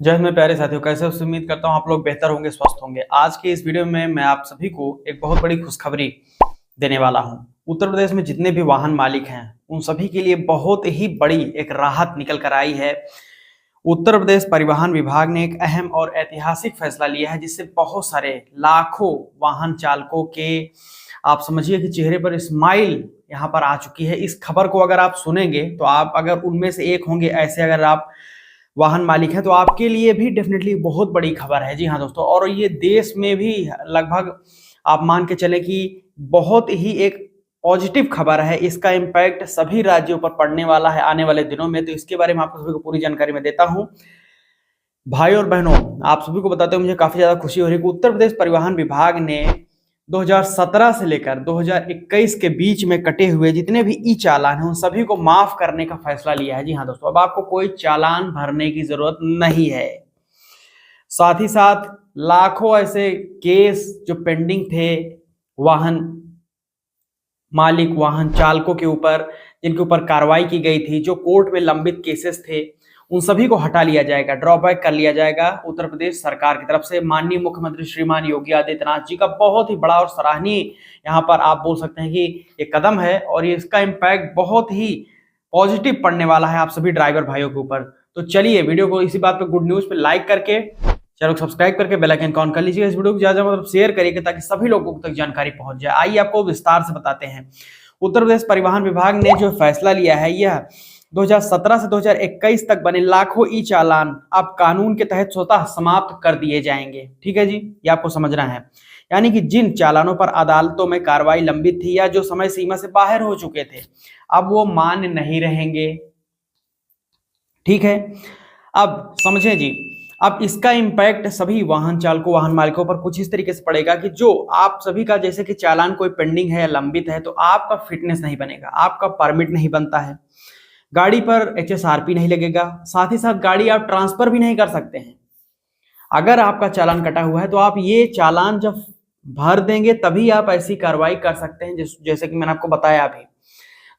जय हिंद मेरे प्यारे साथियों, कैसे हो? उम्मीद करता हूँ आप लोग बेहतर होंगे, स्वस्थ होंगे। आज के इस वीडियो में मैं आप सभी को एक बहुत बड़ी खुशखबरी देने वाला हूँ। उत्तर प्रदेश में जितने भी वाहन मालिक हैं उन सभी के लिए बहुत ही बड़ी एक राहत निकल कर आई है। उत्तर प्रदेश परिवहन विभाग ने एक अहम और ऐतिहासिक फैसला लिया है, जिससे बहुत सारे लाखों वाहन चालकों के आप समझिए कि चेहरे पर स्माइल यहाँ पर आ चुकी है। इस खबर को अगर आप सुनेंगे तो आप अगर उनमें से एक होंगे, ऐसे अगर आप वाहन मालिक हैं, तो आपके लिए भी डेफिनेटली बहुत बड़ी खबर है। जी हाँ दोस्तों, और ये देश में भी लगभग आप मान के चले कि बहुत ही एक पॉजिटिव खबर है। इसका इम्पैक्ट सभी राज्यों पर पड़ने वाला है आने वाले दिनों में। तो इसके बारे में आपको सभी को पूरी जानकारी मैं देता हूं। भाई और बहनों, आप सभी को बताते हुए मुझे काफी ज्यादा खुशी हो रही है कि उत्तर प्रदेश परिवहन विभाग ने 2017 से लेकर 2021 के बीच में कटे हुए जितने भी ई चालान हैं उन सभी को माफ करने का फैसला लिया है। जी हाँ दोस्तों, अब आपको कोई चालान भरने की जरूरत नहीं है। साथ ही साथ लाखों ऐसे केस जो पेंडिंग थे वाहन मालिक, वाहन चालकों के ऊपर, जिनके ऊपर कार्रवाई की गई थी, जो कोर्ट में लंबित केसेस थे, उन सभी को हटा लिया जाएगा, ड्रॉबैक कर लिया जाएगा उत्तर प्रदेश सरकार की तरफ से। माननीय मुख्यमंत्री श्रीमान योगी आदित्यनाथ जी का बहुत ही बड़ा और सराहनीय यहाँ पर आप बोल सकते हैं कि ये कदम है, और ये इसका इम्पैक्ट बहुत ही पॉजिटिव पड़ने वाला है आप सभी ड्राइवर भाइयों के ऊपर। तो चलिए वीडियो को इसी बात पे गुड न्यूज पे लाइक करके, चैनल को सब्सक्राइब करके बेल आइकन ऑन कर लीजिए। इस वीडियो को ज्यादा मतलब शेयर करिए ताकि सभी लोगों तक जानकारी पहुंच जाए। आइए आपको विस्तार से बताते हैं। उत्तर प्रदेश परिवहन विभाग ने जो फैसला लिया है, यह 2017 से 2021 तक बने लाखों ई चालान अब कानून के तहत स्वतः समाप्त कर दिए जाएंगे। ठीक है जी, ये आपको समझना है। यानी कि जिन चालानों पर अदालतों में कार्रवाई लंबित थी या जो समय सीमा से बाहर हो चुके थे, अब वो मान्य नहीं रहेंगे। ठीक है, अब समझें जी। अब इसका इम्पैक्ट सभी वाहन चालकों, वाहन मालिकों पर कुछ इस तरीके से पड़ेगा कि जो आप सभी का जैसे कि चालान कोई पेंडिंग है या लंबित है, तो आपका फिटनेस नहीं बनेगा, आपका परमिट नहीं बनता है, गाड़ी पर HSRP नहीं लगेगा, साथ ही साथ गाड़ी आप ट्रांसफर भी नहीं कर सकते हैं। अगर आपका चालान कटा हुआ है तो आप ये चालान जब भर देंगे तभी आप ऐसी कार्रवाई कर सकते हैं, जैसे कि मैंने आपको बताया अभी।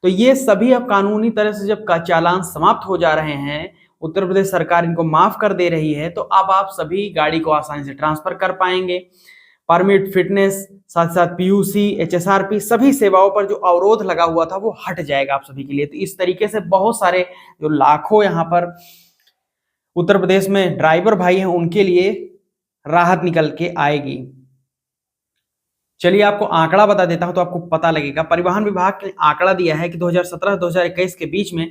तो ये सभी अब कानूनी तरह से जब का चालान समाप्त हो जा रहे हैं, उत्तर प्रदेश सरकार इनको माफ कर दे रही है, तो अब आप सभी गाड़ी को आसानी से ट्रांसफर कर पाएंगे। परमिट, फिटनेस, साथ साथ PUC, HSRP सभी सेवाओं पर जो अवरोध लगा हुआ था वो हट जाएगा आप सभी के लिए। तो इस तरीके से बहुत सारे जो लाखों यहाँ पर उत्तर प्रदेश में ड्राइवर भाई हैं उनके लिए राहत निकल के आएगी। चलिए आपको आंकड़ा बता देता हूं तो आपको पता लगेगा। परिवहन विभाग ने आंकड़ा दिया है कि 2017-2021 के बीच में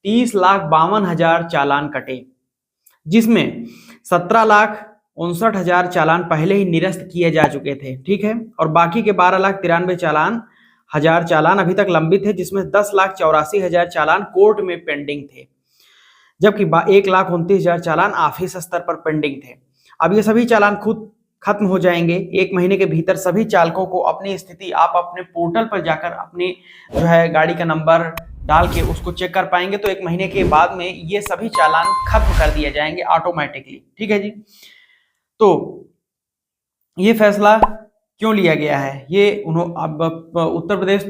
30,52,000 चालान कटे, जिसमें 17,59,000 चालान पहले ही निरस्त किए जा चुके थे। ठीक है, और बाकी के 12,93,000 चालान अभी तक लंबित है, जिसमें 10,84,000 चालान कोर्ट में पेंडिंग थे, जबकि 1,29,000 चालान ऑफिस स्तर पर पेंडिंग थे। अब ये सभी चालान खुद खत्म हो जाएंगे। एक महीने के भीतर सभी चालकों को अपनी स्थिति आप अपने पोर्टल पर जाकर अपनी जो है गाड़ी का नंबर डाल के उसको चेक कर पाएंगे। तो एक महीने के बाद में ये सभी चालान खत्म कर दिए जाएंगे ऑटोमेटिकली। ठीक है जी, तो ये फैसला क्यों लिया गया है, ये अब उत्तर प्रदेश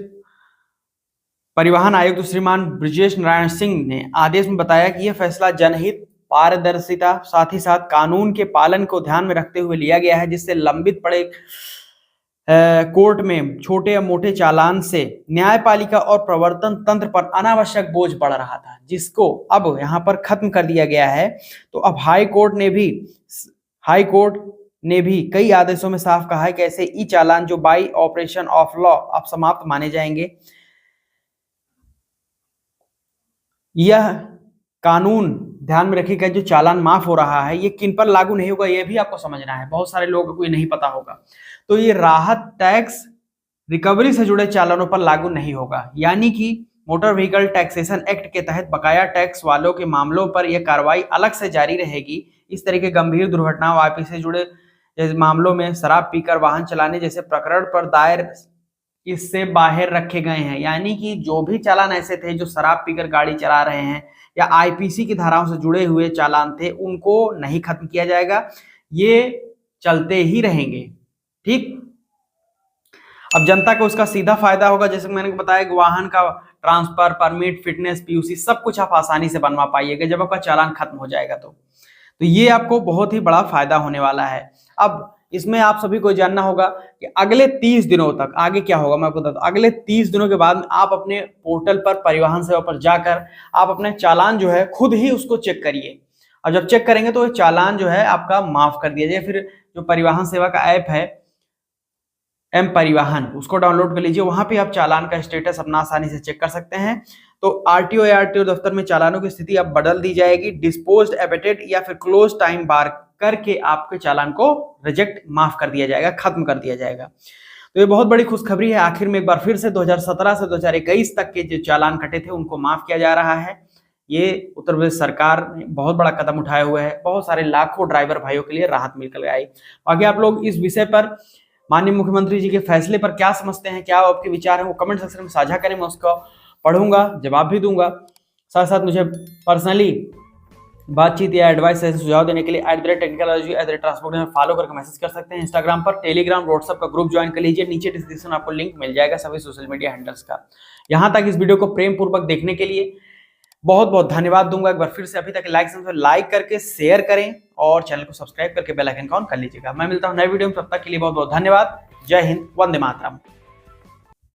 परिवहन आयुक्त श्रीमान ब्रिजेश नारायण सिंह ने आदेश में बताया कि यह फैसला जनहित, पारदर्शिता, साथ ही साथ कानून के पालन को ध्यान में रखते हुए लिया गया है, जिससे लंबित पड़े कोर्ट में छोटे या मोटे चालान से न्यायपालिका और प्रवर्तन तंत्र पर अनावश्यक बोझ बढ़ रहा था, जिसको अब यहाँ पर खत्म कर दिया गया है। तो अब हाई कोर्ट ने भी कई आदेशों में साफ कहा है कि ऐसे ई चालान जो बाई ऑपरेशन ऑफ लॉ अब समाप्त माने जाएंगे। यह कानून ध्यान में रखिएगा, जो चालान माफ हो रहा है ये किन पर लागू नहीं होगा, ये भी आपको समझना है। बहुत सारे लोगों को ये नहीं पता होगा। तो ये राहत टैक्स रिकवरी से जुड़े चालानों पर लागू नहीं होगा, यानी कि मोटर व्हीकल टैक्सेशन एक्ट के तहत बकाया टैक्स वालों के मामलों पर यह कार्रवाई अलग से जारी रहेगी। इस तरह के गंभीर दुर्घटनाओं, IP से जुड़े मामलों में शराब पीकर वाहन चलाने जैसे प्रकरण पर दायर इससे बाहर रखे गए हैं। यानी कि जो भी चालान ऐसे थे जो शराब पीकर गाड़ी चला रहे हैं या IPC की धाराओं से जुड़े हुए चालान थे, उनको नहीं खत्म किया जाएगा, ये चलते ही रहेंगे। ठीक, अब जनता को उसका सीधा फायदा होगा। जैसे मैंने बताया कि वाहन का ट्रांसफर, परमिट, फिटनेस, PUC सब कुछ आप आसानी से बनवा पाइएगा जब आपका चालान खत्म हो जाएगा। तो तो ये आपको बहुत ही बड़ा फायदा होने वाला है। अब इसमें आप सभी को जानना होगा कि अगले 30 दिनों तक आगे क्या होगा मैं आपको बताता हूं। अगले 30 दिनों के बाद आप अपने पोर्टल पर, परिवहन सेवा पर जाकर आप अपने चालान जो है खुद ही उसको चेक करिए। और जब चेक करेंगे तो चालान जो है आपका माफ कर दिया जाए। फिर जो परिवहन सेवा का ऐप है एम परिवहन, उसको डाउनलोड कर लीजिए। वहां पे आप चालान का स्टेटस अपना आसानी से चेक कर सकते हैं। तो आरटीओ या आरटीओ दफ्तर में चालानों की स्थिति अब बदल दी जाएगी। डिस्पोज्ड, एबेटेड या फिर क्लोज टाइम बार करके आपके चालान को रिजेक्ट, माफ कर दिया जाएगा, खत्म कर दिया जाएगा। तो ये बहुत बड़ी खुशखबरी है। आखिर में एक बार फिर से 2017 से 2021 तक के जो चालान कटे थे उनको माफ किया जा रहा है। ये उत्तर प्रदेश सरकार ने बहुत बड़ा कदम उठाया हुआ है। बहुत सारे लाखों ड्राइवर भाइयों के लिए राहत मिलकर आई। बाकी आप लोग इस विषय पर माननीय मुख्यमंत्री जी के फैसले पर क्या समझते हैं, क्या आपके विचार हैं, वो कमेंट सेक्शन में साझा करें। मैं उसको पढ़ूंगा, जवाब भी दूंगा। साथ साथ मुझे पर्सनली बातचीत या एडवाइस ऐसे सुझाव देने के लिए @टेक्निकलॉजी @ट्रांसपोर्ट में फॉलो करके मैसेज कर सकते हैं। इंस्टाग्राम पर, टेलीग्राम, व्हाट्सएप का ग्रुप ज्वाइन कर लीजिए। नीचे डिस्क्रिप्शन आपको लिंक मिल जाएगा सभी सोशल मीडिया हैंडल्स का। यहाँ तक इस वीडियो को प्रेम पूर्वक देखने के लिए बहुत बहुत धन्यवाद दूंगा। एक बार फिर से अभी तक लाइक करके शेयर करें और चैनल को सब्सक्राइब करके बेल आइकन ऑन कर लीजिएगा। मैं मिलता हूं नए वीडियो में, तब तक के लिए बहुत बहुत धन्यवाद। जय हिंद, वंदे मातरम।